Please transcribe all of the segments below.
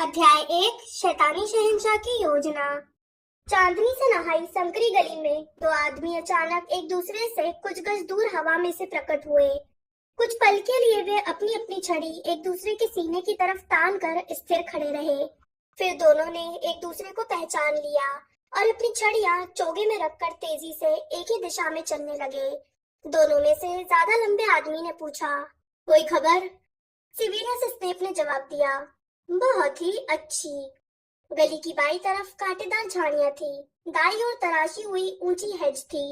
अध्याय 1 शैतानी शहंशाह की योजना। चांदनी से नहाई संकरी गली में दो आदमी अचानक एक दूसरे से कुछ गज दूर हवा में से प्रकट हुए। कुछ पल के लिए वे अपनी अपनी छड़ी एक दूसरे के सीने की तरफ तान कर स्थिर खड़े रहे। फिर दोनों ने एक दूसरे को पहचान लिया और अपनी छड़ियां चोगे में रखकर तेजी से एक ही दिशा में चलने लगे। दोनों में से ज्यादा लंबे आदमी ने पूछा, कोई खबर? सिविलियस स्नेप ने जवाब दिया, बहुत ही अच्छी। गली की बाई तरफ कांटेदार झाड़ियां थी, दाई ओर तराशी हुई ऊंची हेज थी।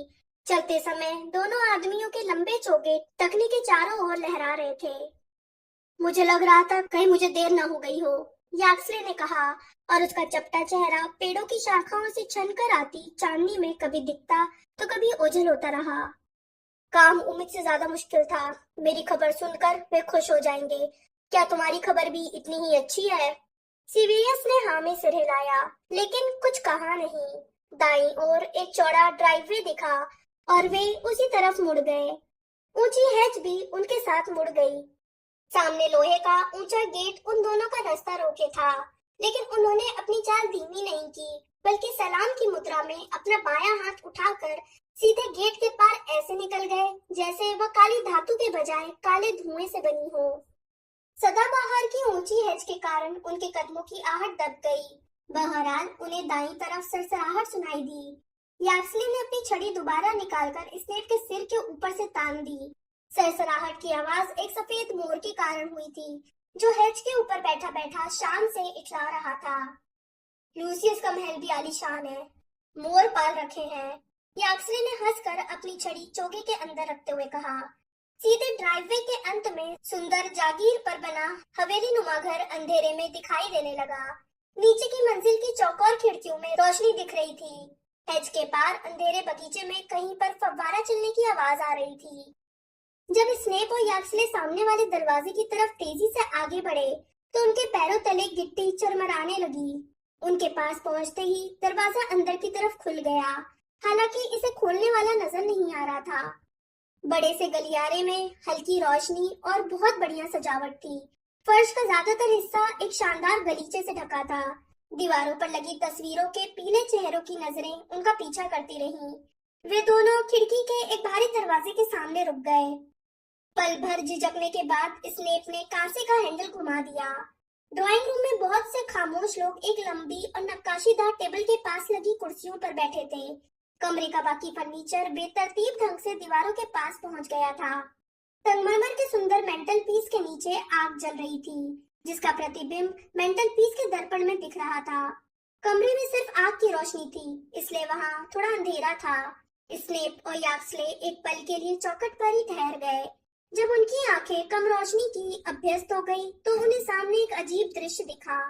चलते समय दोनों आदमियों के लंबे चोगे टखने के चारों ओर लहरा रहे थे। मुझे लग रहा था कहीं मुझे देर न हो गई हो, याक्सले ने कहा, और उसका चपटा चेहरा पेड़ों की शाखाओं से छनकर आती चांदनी में कभी दिखता तो कभी ओझल होता रहा। काम उम्मीद से ज्यादा मुश्किल था। मेरी खबर सुनकर वे खुश हो जाएंगे। क्या तुम्हारी खबर भी इतनी ही अच्छी है? सीवियस ने हाँ में सिर हिलाया, लेकिन कुछ कहा नहीं। दाईं ओर एक चौड़ा ड्राइववे दिखा और वे उसी तरफ मुड़ गए। ऊंची हेज भी उनके साथ मुड़ गई। सामने लोहे का ऊंचा गेट उन दोनों का रास्ता रोके था, लेकिन उन्होंने अपनी चाल धीमी नहीं की, बल्कि सलाम की मुद्रा में अपना बायां हाथ उठाकर सीधे गेट के पार ऐसे निकल गए जैसे वह काली धातु के बजाय काले धुएं से बनी हो। सदाबहार की ऊंची हेज के कारण उनके कदमों की आहट दब गई। बहरहाल उन्हें दाईं तरफ सरसराहट सुनाई दी। याक्सले ने अपनी छड़ी दोबारा निकालकर स्नेप के सिर के ऊपर से तान दी। सरसराहट की आवाज एक सफेद मोर के कारण हुई थी, जो हेज के ऊपर बैठा बैठा शान से इठला रहा था। लूसियस का महल भी आलीशान है, मोर पाल रखे हैं। याक्सले ने हंसकर अपनी छड़ी चोगे के अंदर रखते हुए कहा। सीधे ड्राइववे के अंत में सुंदर जागीर पर बना हवेली नुमा घर अंधेरे में दिखाई देने लगा। नीचे की मंजिल की चौकोर खिड़कियों में रोशनी दिख रही थी। हेज के पार अंधेरे बगीचे में कहीं पर फव्वारा चलने की आवाज आ रही थी। जब स्नेप और याक्सले सामने वाले दरवाजे की तरफ तेजी से आगे बढ़े, तो उनके पैरों तले गिट्टी चरमराने लगी। उनके पास पहुंचते ही दरवाजा अंदर की तरफ खुल गया, हालांकि इसे खोलने वाला नजर नहीं आ रहा था। बड़े से गलियारे में हल्की रोशनी और बहुत बढ़िया सजावट थी। फर्श का ज्यादातर हिस्सा एक शानदार गलीचे से ढका था। दीवारों पर लगी तस्वीरों के पीले चेहरों की नजरें उनका पीछा करती रहीं। वे दोनों खिड़की के एक भारी दरवाजे के सामने रुक गए। पल भर झिझकने के बाद स्नेप ने कांसे का हैंडल घुमा दिया। ड्राइंग रूम में बहुत से खामोश लोग एक लंबी और नक्काशीदार टेबल के पास लगी कुर्सियों पर बैठे थे। कमरे का बाकी फर्नीचर बेतरतीब ढंग से दीवारों के पास पहुंच गया था। संगमरमर के सुंदर मेंटल पीस के नीचे आग जल रही थी, जिसका प्रतिबिंब मेंटल पीस के दर्पण में दिख रहा था। कमरे में सिर्फ आग की रोशनी थी, इसलिए वहां थोड़ा अंधेरा था। स्नेप और याक्सले एक पल के लिए चौखट पर ही ठहर गए। जब उनकी आंखें कम रोशनी की अभ्यस्त हो गई, तो उन्हें सामने एक अजीब दृश्य दिखा।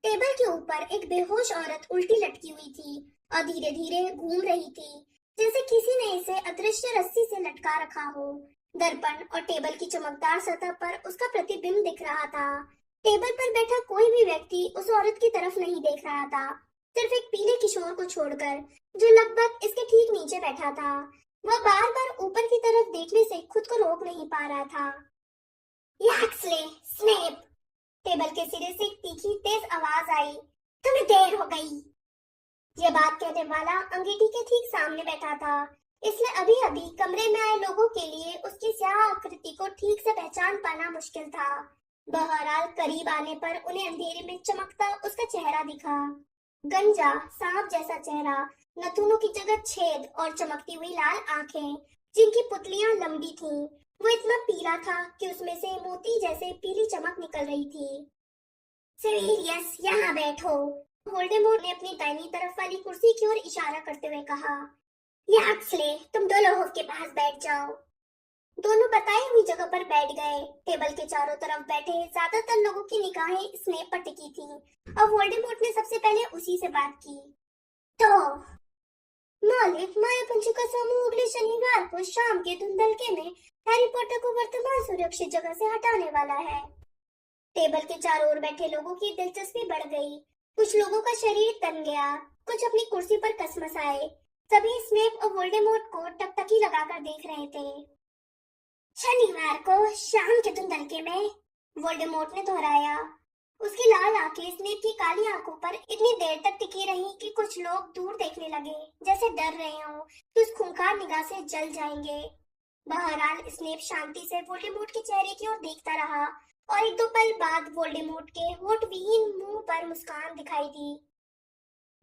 टेबल के ऊपर एक बेहोश औरत उल्टी लटकी हुई थी और धीरे धीरे घूम रही थी, जैसे किसी ने इसे अदृश्य रस्सी से लटका रखा हो। दर्पण और टेबल की चमकदार सतह पर उसका प्रतिबिंब दिख रहा था। टेबल पर बैठा कोई भी व्यक्ति उस औरत की तरफ नहीं देख रहा था, सिर्फ एक पीले किशोर को छोड़कर, जो लगभग इसके ठीक नीचे बैठा था। वह बार बार ऊपर की तरफ देखने से खुद को रोक नहीं पा रहा था। याक्सले, स्नेप, टेबल के सिरे से एक तीखी तेज आवाज आई, तुम्हें देर हो गई। ये बात कहने वाला अंगीठी के ठीक सामने बैठा था, इसलिए अभी अभी कमरे में आए लोगों के लिए उसकी स्याह आकृति को ठीक से पहचान पाना मुश्किल था। बहरहाल करीब आने पर उन्हें अंधेरे में चमकता उसका चेहरा दिखा। गंजा सांप जैसा चेहरा, नथुनों की जगह छेद और चमकती हुई लाल आंखें, जिनकी पुतलियां लंबी थीं। वो इतना पीला था कि उसमें से मोती जैसे पीली चमक निकल रही थी। सिविलियस, यहाँ बैठो। वोल्डेमॉर्ट ने अपनी दाहिनी तरफ वाली कुर्सी की ओर इशारा करते हुए कहा। याक्सले, तुम दो लोगों के पास बैठ जाओ। दोनों बताई हुई जगह पर बैठ गए। टेबल के चारों तरफ बैठे ज्यादातर लोगों की निगाहें स्नेप पर टिकी थीं और वोल्डेमॉर्ट ने सबसे पहले उसी से बात की। तो मालिक, मायापुंज का समूह अगले शनिवार को शाम के धुंधलके में हैरी पॉटर को वर्तमान सुरक्षित जगह से हटाने वाला है। टेबल के चारों ओर बैठे लोगों की दिलचस्पी बढ़ गई। कुछ लोगों का शरीर तन गया, कुछ अपनी कुर्सी पर कसमसाए। सभी स्नेप और वोल्डेमॉर्ट को टकटकी लगाकर देख रहे थे। शनिवार को शाम के धुंधलके में, वोल्डेमॉर्ट ने दोहराया। उसकी लाल आंखें स्नेप की काली आंखों पर इतनी देर तक टिकी रहीं कि कुछ लोग दूर देखने लगे, जैसे डर रहे हों कि उस खूंखार निगाह से जल जाएंगे। बहरहाल स्नेप शांति से वोल्डेमॉर्ट के चेहरे की ओर देखता रहा और एक दो पल बाद वोल्डेमॉर्ट के होठ विहीन मुंह पर मुस्कान दिखाई दी।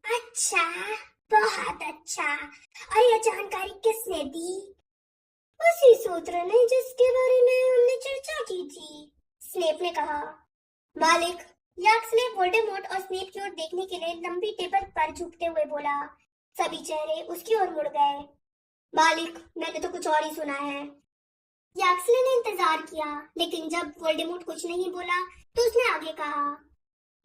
अच्छा, बहुत अच्छा। और यह जानकारी किसने दी? उसी सूत्र ने जिसके बारे में हमने चर्चा की थी, स्नेप ने कहा। मालिक, याक्सले वोल्डेमॉर्ट और स्नेप की ओर देखने के लिए लंबी टेबल पर झुकते हुए बोला। सभी चेहरे उसकी ओर मुड़ गए। मालिक, मैंने तो कुछ और ही सुना है। याक्सले ने इंतजार किया, लेकिन जब वोल्डेमॉर्ट कुछ नहीं बोला तो उसने आगे कहा,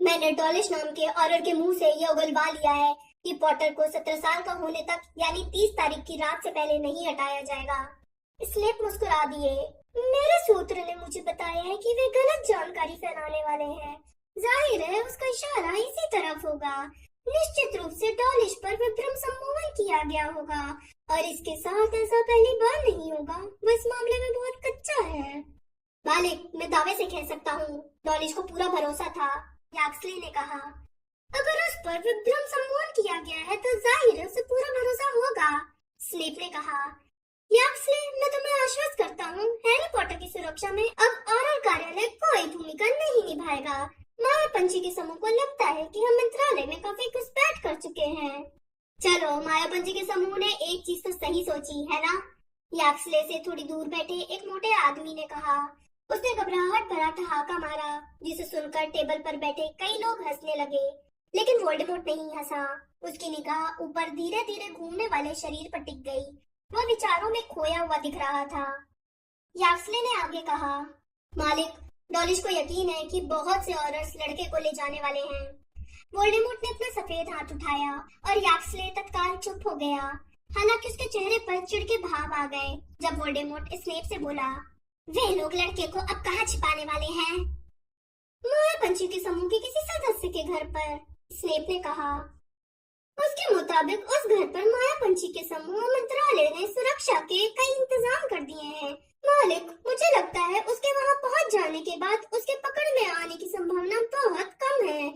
मैंने डॉलिश नाम के ऑरर के मुंह से यह उगलवा लिया है कि पॉटर को 17 साल का होने तक यानी 30 तारीख की रात से पहले नहीं हटाया जाएगा। स्नेप मुस्कुरा दिए। मेरे सूत्र ने मुझे बताया है कि वे गलत जानकारी फैलाने वाले हैं। जाहिर है उसका इशारा इसी तरफ होगा। निश्चित रूप से डॉलिश पर विभ्रम सम्मोहन किया गया होगा और इसके साथ ऐसा पहली बार नहीं होगा। वो इस मामले में बहुत कच्चा है। मालिक, मैं दावे से कह सकता हूँ, डॉलिश को पूरा भरोसा था, याक्सले ने कहा। अगर उस पर विभ्रम सम्मोहन किया गया है तो जाहिर है उसे पूरा भरोसा होगा, स्नेप ने कहा। याक्सले, मैं तुम्हें आश्वस्त करता हूँ, हैरी पॉटर की सुरक्षा में अब ऑरल कार्यालय कोई भूमिका नहीं निभाएगा। माया पंछी के समूह को लगता है कि हम मंत्रालय में काफी घुसपैठ कर चुके हैं। चलो, माया पंछी के समूह ने एक चीज तो सही सोची है ना? याक्सले से थोड़ी दूर बैठे एक मोटे आदमी ने कहा। उसने घबराहट भरा ठहाका मारा, जिसे सुनकर टेबल पर बैठे कई लोग हंसने लगे, लेकिन वोल्डेमॉर्ट नहीं हंसा। उसकी निगाह ऊपर धीरे धीरे घूमने वाले शरीर पर टिक गई। वह विचारों में खोया हुआ दिख रहा था। याक्सले ने आगे कहा, मालिक, डॉलिश को यकीन है कि बहुत से ऑरर्स लड़के को ले जाने वाले हैं। वोल्डेमॉर्ट ने अपना सफेद हाथ उठाया और याक्सले तत्काल चुप हो गया। हालांकि उसके चेहरे पर चिढ़ के भाव आ गए जब वोल्डेमॉर्ट स्नेप से बोला, वे लोग लड़के को अब कहाँ छिपाने वाले हैं? माया पंछी के समूह के किसी सदस्य के घर पर, स्नेप ने कहा। उसके मुताबिक उस घर पर माया पंछी के समूह मंत्रालय ने सुरक्षा के कई इंतजाम कर दिए हैं। मालिक, मुझे लगता है उसके वहां पहुंच जाने के बाद उसके पकड़ में आने की संभावना बहुत कम है,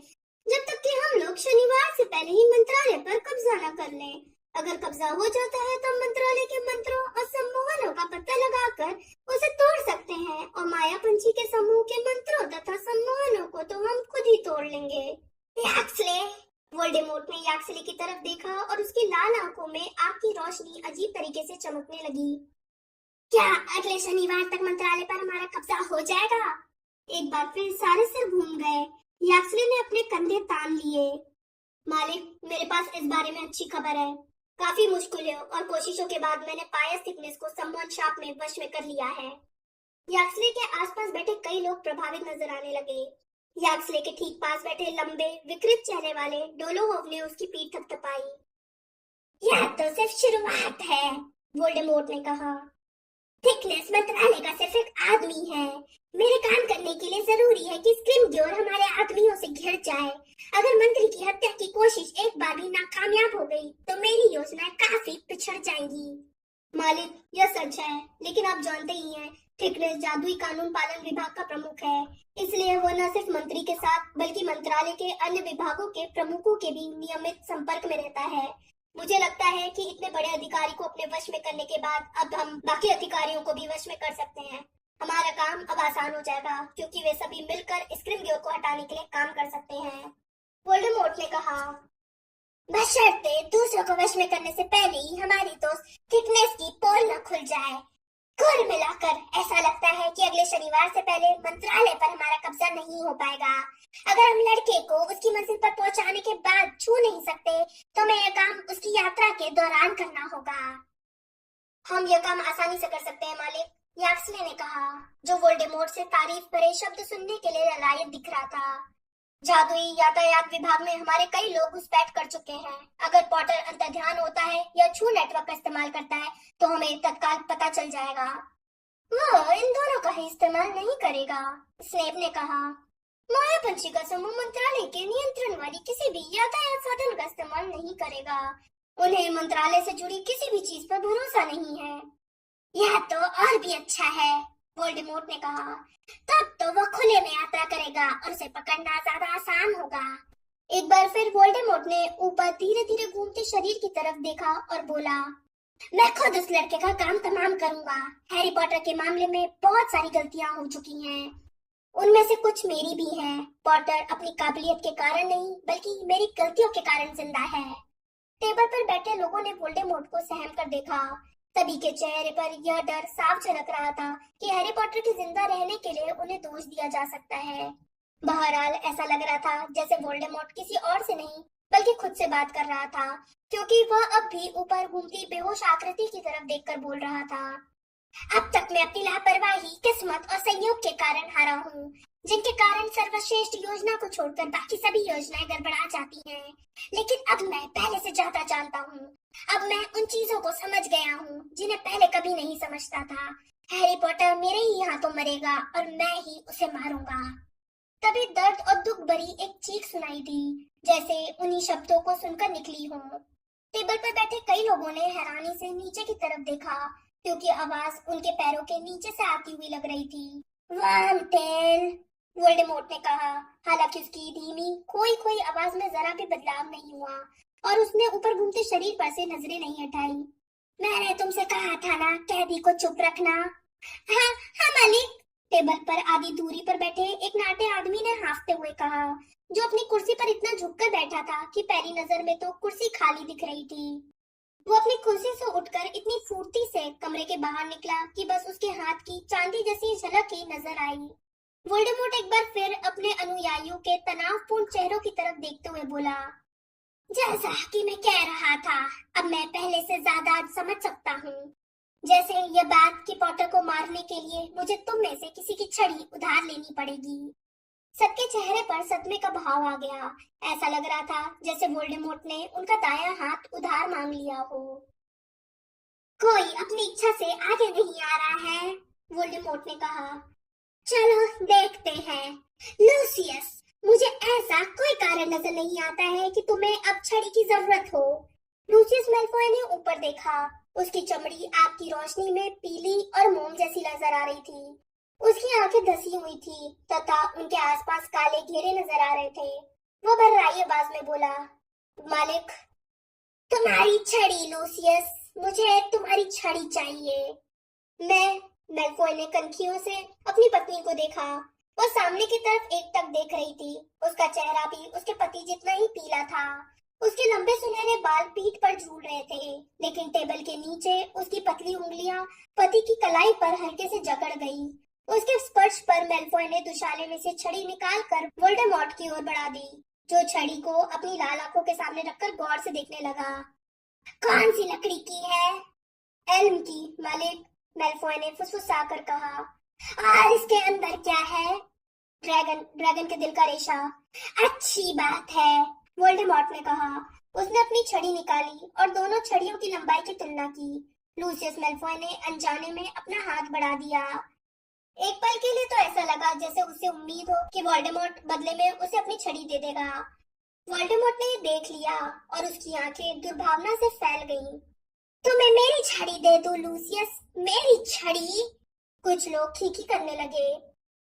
जब तक कि हम लोग शनिवार से पहले ही मंत्रालय पर कब्जा न कर लें। अगर कब्जा हो जाता है तो मंत्रालय के मंत्रों और सम्मोहनों का पता लगाकर उसे तोड़ सकते हैं और माया पंछी के समूह के मंत्रों तथा सम्मोहनों को तो हम खुद ही तोड़ लेंगे। याक्सले, वोल्डेमॉर्ट ने याक्सले की तरफ देखा और उसकी लाल आंखों में आग की रोशनी अजीब तरीके से चमकने लगी। क्या अगले शनिवार तक मंत्रालय पर हमारा कब्जा हो जाएगा? एक बार फिर सारे सिर घूम गए। याक्सले ने अपने कंधे तान लिए। मालिक, मेरे पास इस बारे में अच्छी खबर है। काफी मुश्किलों और कोशिशों के बाद मैंने पायस थिकनेस को सम्मोहन शाप में वश में कर लिया है। याक्सले के आसपास बैठे कई लोग प्रभावित नजर आने लगे। याक्सले के ठीक पास बैठे लंबे विकृत चेहरे वाले डोलोहोव ने उसकी पीठ थपथपाई। यह तो सिर्फ शुरुआत है, वोल्डेमॉर्ट ने कहा। थिकनेस मंत्रालय का सिर्फ एक आदमी है। मेरे काम करने के लिए जरूरी है कि स्क्रिमग्योर हमारे आदमियों से घिर जाए। अगर मंत्री की हत्या की कोशिश एक बार भी नाकामयाब हो गई तो मेरी योजनाएं काफी पिछड़ जाएंगी। मालिक, यह सच है, लेकिन आप जानते ही हैं, थिकनेस जादुई कानून पालन विभाग का प्रमुख है, इसलिए वो न सिर्फ मंत्री के साथ बल्कि मंत्रालय के अन्य विभागों के प्रमुखों के भी नियमित संपर्क में रहता है। मुझे लगता है कि इतने बड़े अधिकारी को अपने वश में करने के बाद अब हम बाकी अधिकारियों को भी वश में कर सकते हैं। हमारा काम अब आसान हो जाएगा क्योंकि वे सभी मिलकर स्क्रिमग्योर को हटाने के लिए काम कर सकते हैं, वोल्डेमॉर्ट ने कहा। बशर्ते दूसरों को वश में करने से पहले ही हमारी दोस्त थिकनेस की पोल न खुल जाए। कुल मिलाकर ऐसा लगता है कि अगले शनिवार से पहले मंत्रालय पर हमारा कब्जा नहीं हो पाएगा। अगर हम लड़के को उसकी मंजिल पर पहुंचाने के बाद छू नहीं सकते तो हमें यह काम उसकी यात्रा के दौरान करना होगा। हम यह काम आसानी से कर सकते हैं मालिक, याक्सले ने कहा, जो वोल्डेमॉर्ट से तारीफ भरे शब्द सुनने के लिए लायक दिख रहा था। जादुई यातायात विभाग में हमारे कई लोग घुसपैठ कर चुके हैं। अगर पॉटर अंतर्ध्यान होता है या छू नेटवर्क का इस्तेमाल करता है तो हमें तत्काल पता चल जाएगा। वो इन दोनों का ही इस्तेमाल नहीं करेगा, स्नेप ने कहा। माया पंछी का समूह मंत्रालय के नियंत्रण वाली किसी भी यातायात साधन का इस्तेमाल नहीं करेगा। उन्हें मंत्रालय से जुड़ी किसी भी चीज पर भरोसा नहीं है। यह तो और भी अच्छा है, वोल्डेमॉर्ट ने कहा। तब तो वो खुले में यात्रा करेगा और उसे पकड़ना ज्यादा आसान होगा। एक बार फिर वोल्डेमॉर्ट ने ऊपर धीरे धीरे घूमते शरीर की तरफ देखा और बोला, मैं खुद उस लड़के का काम तमाम करूंगा। हैरी पॉटर के मामले में बहुत सारी गलतियां हो चुकी हैं, उनमें से कुछ मेरी भी हैं। पॉटर अपनी काबिलियत के कारण नहीं बल्कि मेरी गलतियों के कारण जिंदा है। टेबल पर बैठे लोगों ने वोल्डेमॉर्ट को सहम कर देखा। सभी के चेहरे पर यह डर साफ झलक रहा था कि हैरी पॉटर के जिंदा रहने के लिए उन्हें दोष दिया जा सकता है। बहरहाल ऐसा लग रहा था जैसे वोल्डेमॉर्ट किसी और से नहीं बल्कि खुद से बात कर रहा था, क्योंकि वह अब भी ऊपर घूमती बेहोश आकृति की तरफ देखकर बोल रहा था। अब तक मैं अपनी लापरवाही, किस्मत और संयोग के कारण हारा हूँ, जिनके कारण सर्वश्रेष्ठ योजना को छोड़कर बाकी सभी योजनाएं गड़बड़ा जाती हैं। लेकिन अब मैं पहले से ज्यादा जानता हूँ। अब मैं उन चीजों को समझ गया हूँ जिन्हें पहले कभी नहीं समझता था। हैरी पॉटर मेरे ही हाथों मरेगा और मैं ही उसे मारूंगा। तभी दर्द और दुख भरी एक चीख सुनाई दी, जैसे उन्हीं शब्दों को सुनकर निकली हो। टेबल पर बैठे कई लोगों ने हैरानी से नीचे की तरफ देखा, क्योंकि आवाज उनके पैरों के नीचे से आती हुई लग रही थी। वर्मटेल, वोल्डेमॉर्ट ने कहा, हालांकि उसकी धीमी खोई खोई आवाज में जरा भी बदलाव नहीं हुआ और उसने ऊपर घूमते शरीर पर से नजरें नहीं हटाई। मैंने तुमसे कहा था ना कैदी को चुप रखना। हाँ हाँ मालिक, टेबल पर आधी दूरी पर बैठे एक नाटे आदमी ने हांफते हुए कहा, जो अपनी कुर्सी पर इतना झुककर बैठा था कि पहली नजर में तो कुर्सी खाली दिख रही थी। वो अपनी कुर्सी से उठकर इतनी फुर्ती से कमरे के बाहर निकला कि बस उसके हाथ की चांदी जैसी झलक ही नजर आई। वोल्डेमॉर्ट एक बार फिर अपने अनुयायियों के तनावपूर्ण चेहरों की तरफ देखते हुए बोला, जैसा कि मैं कह रहा था, अब मैं पहले से ज्यादा समझ सकता हूँ। जैसे यह बात कि पॉटर को मारने के लिए मुझे तुम में से किसी की छड़ी उधार लेनी पड़ेगी। सबके चेहरे पर सदमे का भाव आ गया। ऐसा लग रहा था जैसे वोल्डेमॉर्ट ने उनका दायां हाथ उधार मांग लिया हो। कोई अपनी इच्छा से आगे नहीं आ रहा है, वोल्डेमॉर्ट ने कहा। चलो देखते हैं। लूसियस, मुझे ऐसा कोई कारण नजर नहीं आता है कि तुम्हें अब छड़ी की जरूरत हो। लूसियस मैल्फॉय ने ऊपर देखा। उसकी चमड़ी आग की रोशनी में पीली और मोम जैसी नजर आ रही थी। उसकी आंखें धसी हुई थी तथा उनके आसपास काले घेरे नजर आ रहे थे। वो भर्राई आवाज में बोला, मालिक, तुम्हारी छड़ी लूसियस, मुझे तुम्हारी छड़ी चाहिए। मैल्फॉय ने कनखियों से अपनी पत्नी को देखा। वो सामने की तरफ एकटक देख रही थी। उसका चेहरा भी उसके पति जितना ही पीला था। उसके लंबे सुनहरे बाल पीठ पर झूल रहे थे, लेकिन टेबल के नीचे उसकी पतली उंगलियां पति की कलाई पर हल्के से जकड़ गई। उसके स्पर्श पर मैल्फॉय ने दुशाले में से छड़ी निकालकर वोल्डेमॉर्ट की ओर बढ़ा दी, जो छड़ी को अपनी लाल आंखों के सामने रखकर गौर से देखने लगा। कौन सी लकड़ी की है? एल्म की, मालिक, मैल्फॉय ने फुसफुसाकर कहा। और इसके अंदर क्या है? ड्रैगन के दिल का रेशा। अच्छी बात है, वोल्डेमॉर्ट ने कहा। उसने अपनी छड़ी निकाली और दोनों छड़ियों की लंबाई की तुलना की। लूसियस मैल्फॉय ने अनजाने में अपना हाथ बढ़ा दिया। एक पल के लिए तो ऐसा लगा जैसे उसे उम्मीद हो कि वोल्डेमॉर्ट बदले में उसे अपनी छड़ी दे देगा। वोल्डेमॉर्ट ने देख लिया और उसकी आंखें दुर्भावना से फैल गईं। तुम्हें मेरी छड़ी दे दूं लूसियस, मेरी छड़ी? कुछ लोग खीखी करने लगे।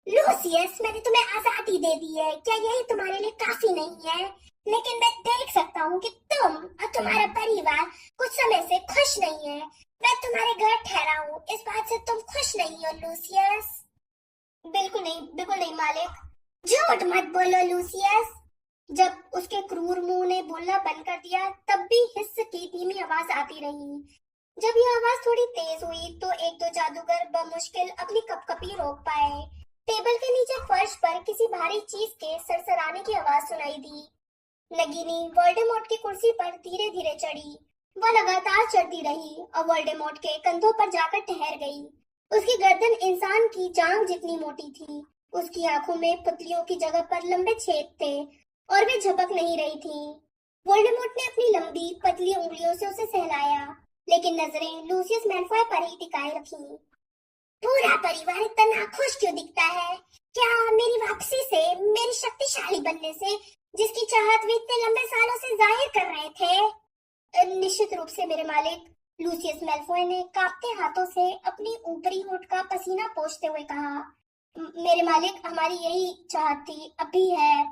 लूसियस, मैंने तुम्हें आजादी दे दी है, क्या यही तुम्हारे लिए काफी नहीं है? लेकिन मैं देख सकता हूँ कि तुम और तुम्हारा परिवार कुछ समय से खुश नहीं है। मैं तुम्हारे घर ठहरा हूँ, इस बात से तुम खुश नहीं हो लूसियस? बिल्कुल नहीं मालिक। झूठ मत बोलो लूसियस। जब उसके क्रूर मुंह ने बोलना बंद कर दिया, तब भी हिस्स की धीमी आवाज आती रही। जब यह आवाज थोड़ी तेज हुई तो एक दो जादूगर बमुश्किल अपनी कपकपी रोक पाए। टेबल के नीचे फर्श पर किसी भारी चीज के सरसराने की आवाज सुनाई दी। नगीनी वोल्डेमॉर्ट की कुर्सी पर धीरे धीरे चढ़ी। वह लगातार चढ़ती रही और वोल्डेमॉर्ट के कंधों पर जाकर ठहर गई। उसकी गर्दन इंसान की जांघ जितनी मोटी थी। उसकी आंखों में पुतलियों की जगह पर लंबे छेद थे और वे झपक नहीं रही थीं। वोल्डेमॉर्ट ने अपनी लंबी पतली उंगलियों से उसे सहलाया, लेकिन नजरें लूसियस मैल्फॉय पर ही टिकाए रखी। पूरा परिवार इतना खुश क्यों दिखता है? क्या मेरी वापसी से, मेरी शक्तिशाली बनने से, जिसकी चाहत वे इतने लंबे सालों से जाहिर कर रहे थे? निश्चित रूप से मेरे मालिक, लूसियस मैल्फॉय ने कांपते हाथों से अपनी ऊपरी होठ का पसीना पोंछते हुए कहा, मेरे मालिक, हमारी यही चाहत थी, अब भी है।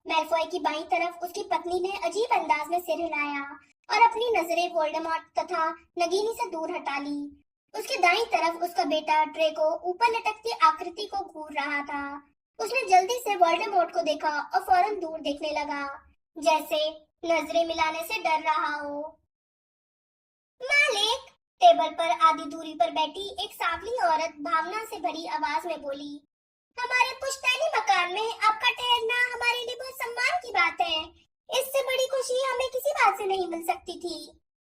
मैल्फॉय की बाईं तरफ उसकी पत्नी ने अजीब अंदाज में सिर हिलाया और अपनी नजरें वोल्डेमॉर्ट तथा नगीनी से दूर हटा ली। उसके दाईं तरफ उसका बेटा ड्रेको ऊपर लटकती आकृति को घूर रहा था। उसने जल्दी से वोल्डेमॉर्ट को देखा और फौरन दूर देखने लगा, जैसे नजरें मिलाने से डर रहा हो। मालिक, टेबल पर आधी दूरी पर बैठी एक सांवली औरत भावना से भरी आवाज में बोली, हमारे पुश्तैनी मकान में आपका ठहरना हमारे लिए बहुत सम्मान की बात है। इससे बड़ी खुशी हमें किसी बात से नहीं मिल सकती थी।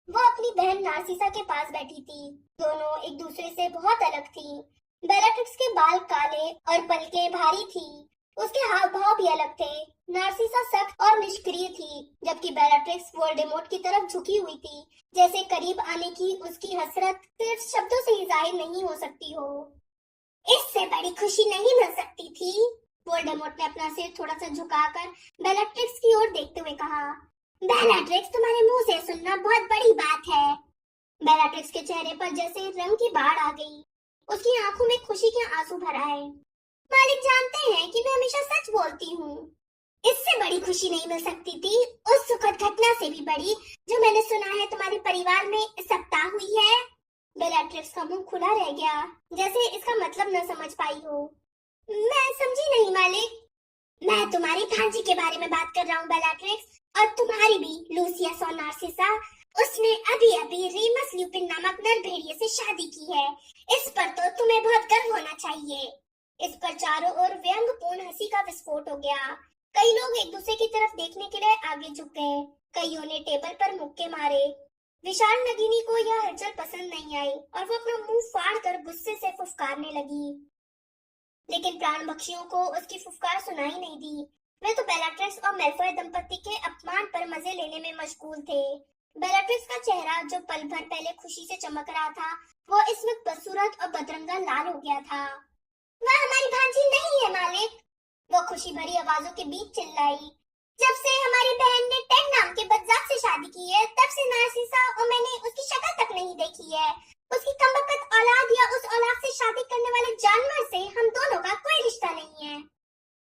वो अपनी बहन नार्सिसा के पास बैठी थी। दोनों एक दूसरे से बहुत अलग थी। बेलाट्रिक्स के बाल काले और पलकें भारी थी। उसके हाव भाव भी अलग थे। नार्सिसा सख्त और निष्क्रिय थी, जबकि बेलाट्रिक्स वोल्डेमॉर्ट की तरफ झुकी हुई थी, जैसे करीब आने की उसकी हसरत सिर्फ शब्दों से ही जाहिर नहीं हो सकती हो। इससे बड़ी खुशी नहीं मिल सकती थी। वोल्डेमॉर्ट ने अपना सिर थोड़ा सा झुकाकर बेलाट्रिक्स की ओर देखते हुए कहा, बेलाट्रिक्स, तुम्हारे मुंह से सुनना बहुत बड़ी बात है। बेलाट्रिक्स के चेहरे पर जैसे रंग की बाढ़ आ गई। उसकी आंखों में खुशी के आंसू भर आए। मालिक जानते हैं कि मैं हमेशा सच बोलती हूँ। इससे बड़ी खुशी नहीं मिल सकती थी, उस सुखद घटना से भी बड़ी जो मैंने सुना है तुम्हारे परिवार में इस सप्ताह हुई है। बेलाट्रिक्स का मुंह खुला रह गया, जैसे इसका मतलब न समझ पाई हो। मैं समझी नहीं मालिक। मैं तुम्हारी भांजी के बारे में बात कर रहा हूँ बेलाट्रिक्स, और तुम्हारी भी, लूसियस और नार्सिसा। उसने अभी अभी रीमस ल्यूपिन नामक नर भेड़िए से शादी की है। इस पर तो तुम्हें बहुत गर्व होना चाहिए। इस पर चारों ओर व्यंग्यपूर्ण हंसी का विस्फोट हो गया। कई लोग एक दूसरे की तरफ देखने के लिए आगे झुक गए। कईयों ने टेबल पर मुक्के मारे। विशाल नगिनी को यह हलचल पसंद नहीं आई और वो अपना मुंह फाड़ कर गुस्से से फुफकारने लगी। लेकिन प्राण बख्शियों को उसकी फुफकार सुनाई नहीं दी। वे तो बेलाट्रिक्स और मैल्फॉय दंपति के अपमान पर मजे लेने में मशगूल थे। बेलाट्रिक्स का चेहरा, जो पल भर पहले खुशी से चमक रहा था, वो इस वक्त बदसूरत और बदरंगा लाल हो गया था। वह हमारी भांजी नहीं है मालिक, वो खुशी भरी आवाजों के बीच चिल्लाई। जब से हमारी बहन ने टेन नाम के बदजात से शादी की है, तब से नार्सिसा और मैंने उसकी शक्ल तक नहीं देखी है। उसकी कमबख्त औलाद या उस औलाद से शादी करने वाले जानवर से हम दोनों का कोई रिश्ता नहीं है।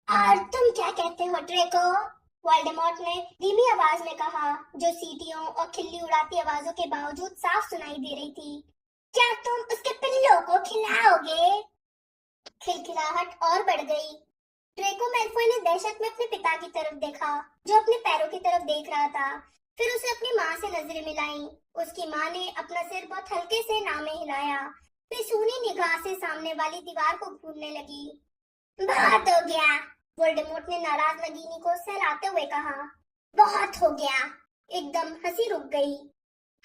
और तुम क्या कहते हो ड्रेको? वोल्डेमॉर्ट ने धीमी आवाज में कहा, जो सीटियों और खिल्ली उड़ाती आवाजों के बावजूद साफ सुनाई दे रही थी। क्या तुम उसके पिल्लों को खिलाओगे? खिलखिलाहट और बढ़ गई। ड्रेको मैल्फॉय ने दहशत में अपने पिता की तरफ देखा, जो अपने पैरों की तरफ देख रहा था। फिर उसे अपनी माँ से नजरें मिलाईं। उसकी माँ ने अपना सिर बहुत हल्के से ना में हिलाया, फिर सूनी निगाह से सामने वाली दीवार को घूरने लगी। बहुत हो गया, वोल्डेमॉर्ट ने नाराज नगीनी को सहलाते हुए कहा। बहुत हो गया। एकदम हंसी रुक गई।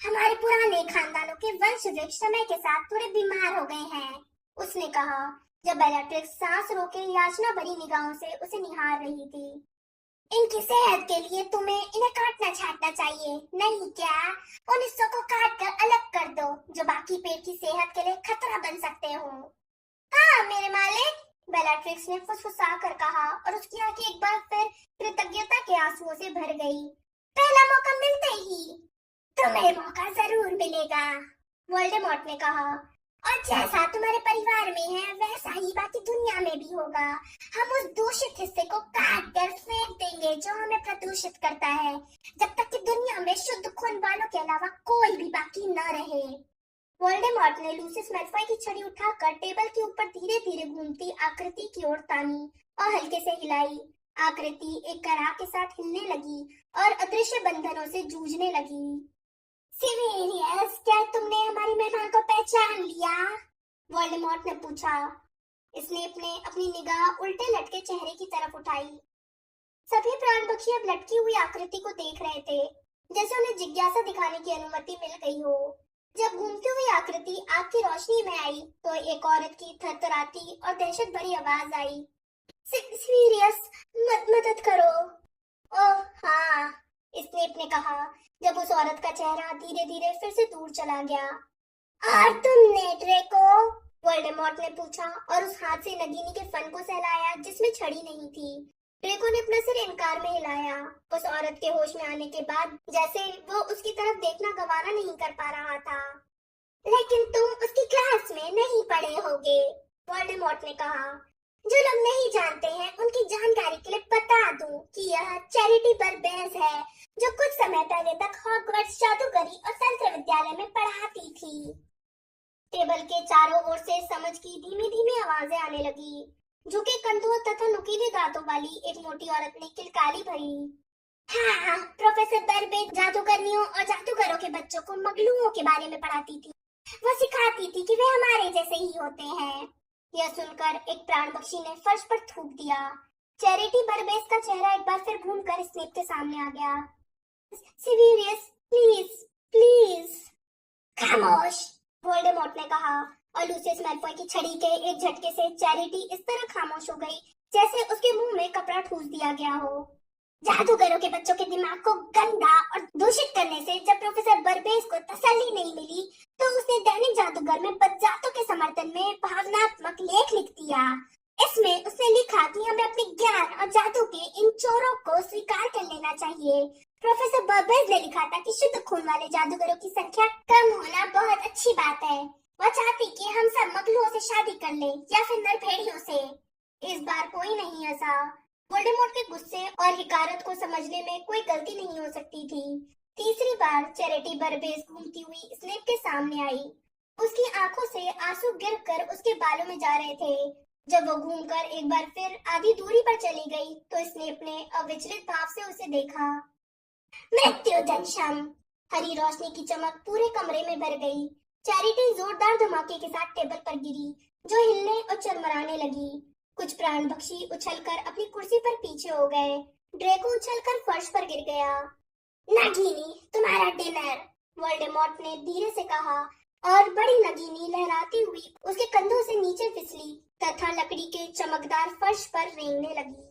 हमारे पुराने खानदानों के वंश वृक्ष समय के साथ थोड़े बीमार हो गए हैं, उसने कहा, जब बेलाट्रिक्स सांस रोके याचना भरी निगाहों से उसे निहार रही थी। इनकी सेहत के लिए तुम्हें इन्हें काटना छाटना चाहिए, नहीं क्या? उन हिस्सों को काट कर अलग कर दो जो बाकी पेट की सेहत के लिए खतरा बन सकते हो। हाँ मेरे मालिक, बेलाट्रिक्स ने फुसफुसा कर कहा, और उसकी आंखें एक बार फिर कृतज्ञता के आंसुओं से भर गई। पहला मौका मिलते ही तुम्हें मौका जरूर मिलेगा, वोल्डेमॉर्ट ने कहा, और जैसा तुम्हारे परिवार में है वैसा ही बाकी दुनिया में भी होगा। हम उस दूषित हिस्से को काट कर फेंक देंगे जो हमें प्रदूषित करता है, जब तक कि दुनिया में शुद्ध खून वालों के अलावा कोई भी बाकी न रहे। वोल्डेमॉर्ट ने लूसियस मैल्फॉय की छड़ी उठाकर टेबल के ऊपर धीरे धीरे घूमती आकृति की ओर तानी और हल्के से हिलाई। आकृति एक कराह के साथ हिलने लगी और अदृश्य बंधनों से जूझने लगी। सिवेरियस, क्या तुमने हमारी मेहमान को पहचान लिया? वोल्डेमॉर्ट ने पूछा। स्नेप ने अपनी निगाह उल्टे लटके चेहरे की तरफ उठाई। सभी प्राणपक्षी अब लटकी हुई आकृति को देख रहे थे, जैसे उन्हें जिज्ञासा दिखाने की अनुमति मिल गई हो। जब घूमती हुई आकृति आग की रोशनी में आई, तो एक औरत की थरथराती और दहशत भरी आवाज आई। सिवेरियस, मदद करो। ओह हाँ, स्नेप ने कहा, जब उस औरत का चेहरा धीरे धीरे फिर से दूर चला गया। और तुमने ड्रेको? वोल्डेमॉर्ट ने पूछा और उस हाथ से नगीनी के फन को सहलाया जिसमें छड़ी नहीं थी। ड्रेको ने अपना सिर इनकार में हिलाया। उस औरत के होश में आने के बाद जैसे वो उसकी तरफ देखना गवारा नहीं कर पा रहा था। लेकिन तुम उसकी क्लास में नहीं पढ़े होगे, वोल्डेमॉर्ट ने कहा। जो लोग नहीं जानते हैं उनकी जानकारी के लिए बता दूं कि यह चैरिटी बरबेज है, जो कुछ समय पहले तक हॉगवर्ट्स जादूगरी और तंत्र विद्यालय में पढ़ाती थी। टेबल के चारों ओर से समझ की धीमी धीमी आवाजें आने लगी। झुके कंधों तथा नुकीले दांतों वाली एक मोटी औरत ने किलकारी भरी। हाँ, प्रोफेसर बरबेज जादूगरनियों और जादूगरों के बच्चों को मगलुओं के बारे में पढ़ाती थी। वो सिखाती थी कि वे हमारे जैसे ही होते हैं। यह सुनकर एक प्राणपक्षी ने फर्श पर थूक दिया। चैरिटी बरबेज का चेहरा एक बार फिर घूमकर स्नेप के सामने आ गया। सिवियस, प्लीज प्लीज। खामोश, वोल्डेमॉर्ट ने कहा और लूसियस मैलफॉय की छड़ी के एक झटके से चैरिटी इस तरह खामोश हो गई जैसे उसके मुंह में कपड़ा ठूस दिया गया हो। जादूगरों के बच्चों के दिमाग को गंदा और दूषित करने से जब प्रोफेसर बरबेज को तसल्ली नहीं मिली तो उसने दैनिक जादूगर में बदजातों के समर्थन में भावनात्मक लेख लिख दिया। इसमें उसने लिखा कि हमें अपने ज्ञान और जादू के इन चोरों को स्वीकार कर लेना चाहिए। प्रोफेसर बरबेज ने लिखा था कि शुद्ध खून वाले जादूगरों की संख्या कम होना बहुत अच्छी बात है। वह चाहती कि हम सब मगलुओं से शादी कर ले या फिर नरभेड़ियों से। इस बार कोई नहीं हंसा। वोल्डेमॉर्ट के गुस्से और हिकारत को समझने में कोई गलती नहीं हो सकती थी। तीसरी बार चैरिटी बरबेज घूमती हुई स्नेप के सामने आई। उसकी आंखों से आंसू गिरकर उसके बालों में जा रहे थे। जब वो घूमकर एक बार फिर आधी दूरी पर चली गई तो स्नेप ने अविचलित भाव से उसे देखा। मृत्यु दंशम। हरी रोशनी की चमक पूरे कमरे में भर गई। चैरिटी जोरदार धमाके के साथ टेबल पर गिरी, जो हिलने और चरमराने लगी। कुछ प्राणपक्षी उछलकर अपनी कुर्सी पर पीछे हो गए। ड्रेको उछलकर फर्श पर गिर गया। नगीनी, तुम्हारा डिनर, वोल्डेमॉर्ट ने धीरे से कहा और बड़ी नगीनी लहराती हुई उसके कंधों से नीचे फिसली तथा लकड़ी के चमकदार फर्श पर रेंगने लगी।